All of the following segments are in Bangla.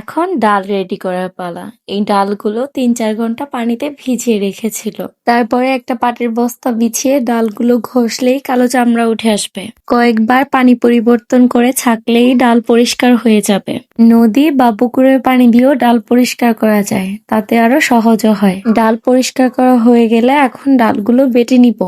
এখন ডাল রেডি করার পালা। এই ডালগুলো ৩-৪ ঘন্টা পানিতে ভিজিয়ে রেখেছিল। তারপরে একটা পাটের বস্তা বিছিয়ে ডালগুলো ঘষলেই কালো চামড়া উঠে আসবে। কয়েকবার পানি পরিবর্তন করে ছাঁকলেই ডাল পরিষ্কার হয়ে যাবে। নদী বা পুকুরের পানি দিয়েও ডাল পরিষ্কার করা যায়, তাতে আরো সহজও হয়। ডাল পরিষ্কার করা হয়ে গেলে এখন ডালগুলো বেটে নিব।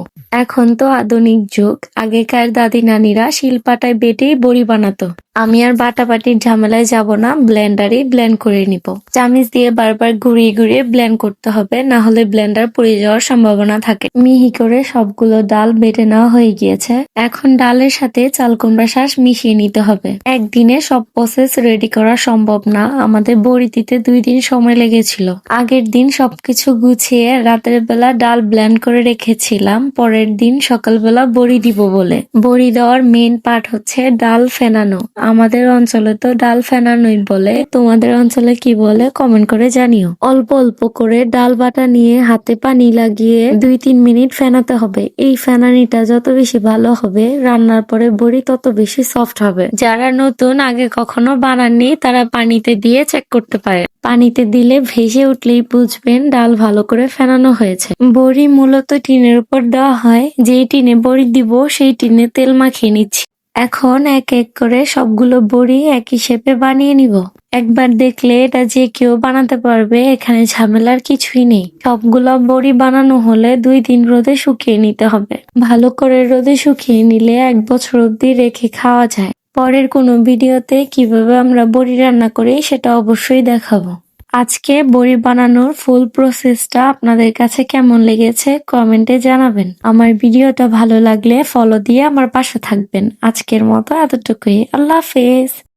এখন তো আধুনিক যুগ, আগেকার দাদি নানিরা শিলপাটায় বেটেই বড়ি বানাতো। আমি আর বাটাবাটির ঝামেলায় যাব না, ব্লেন্ডারেই ব্লেন্ড করে নিব। চামিচ দিয়ে বারবার ঘুরিয়ে ঘুরিয়ে ব্লেন্ড করতে হবে, না হলে ব্লেন্ডার পুড়ে যাওয়ার সম্ভাবনা থাকে। মিহি করে সবগুলো ডাল বেটে নেওয়া হয়ে গিয়েছে। এখন ডালের সাথে চাল কুমড়া শাঁস মিশিয়ে নিতে হবে। একদিনে সব প্রসেস রেডি করা সম্ভব না, আমাদের বড়ি দিতে 2 দিন সময় লেগেছিল। আগের দিন সবকিছু গুছিয়ে রাতের বেলা ডাল ব্লেন্ড করে রেখেছিলাম, পরের দিন সকালবেলা বড়ি দিব বলে। বড়ি দেওয়ার মেইন পার্ট হচ্ছে ডাল ফেনানো। আমাদের অঞ্চলে তো ডাল ফেনানোই বলে, তোমাদের অঞ্চলে কি বলে কমেন্ট করে জানিও। অল্প অল্প করে ডাল বাটা নিয়ে হাতে পানি লাগিয়ে 2-3 মিনিট ফেনাতে হবে। এই ফেনানিটা যত বেশি ভালো হবে, রান্নার পরে বড়ি তত বেশি সফট হবে। যারা নতুন, আগে কখনো বানাননি, তারা পানিতে দিয়ে চেক করতে পারে। পানিতে দিলে ভেসে উঠলেই বুঝবেন ডাল ভালো করে ফেনানো হয়েছে। বড়ি মূলত টিনের উপর দেওয়া হয়, যেই টিনে বড়ি দিব সেই টিনে তেল মাখিয়ে নিচ্ছি। এখন এক এক করে সবগুলো বড়ি একই শেপে বানিয়ে নিব। একবার দেখলে এটা যে কেউ বানাতে পারবে, এখানে ঝামেলার কিছুই নেই। সবগুলো বড়ি বানানো হলে 2 দিন রোদে শুকিয়ে নিতে হবে। ভালো করে রোদে শুকিয়ে নিলে 1 বছর অব্দি রেখে খাওয়া যায়। পরের কোনো ভিডিওতে কিভাবে আমরা বড়ি রান্না করি সেটা অবশ্যই দেখাবো। আজকে বড়ি বানানোর ফুল প্রসেসটা আপনাদের কাছে কেমন লেগেছে কমেন্টে জানাবেন। আমার ভিডিওটা ভালো লাগলে ফলো দিয়ে আমার পাশে থাকবেন। আজকের মতো এতটুকুই। আল্লাহ হাফেজ।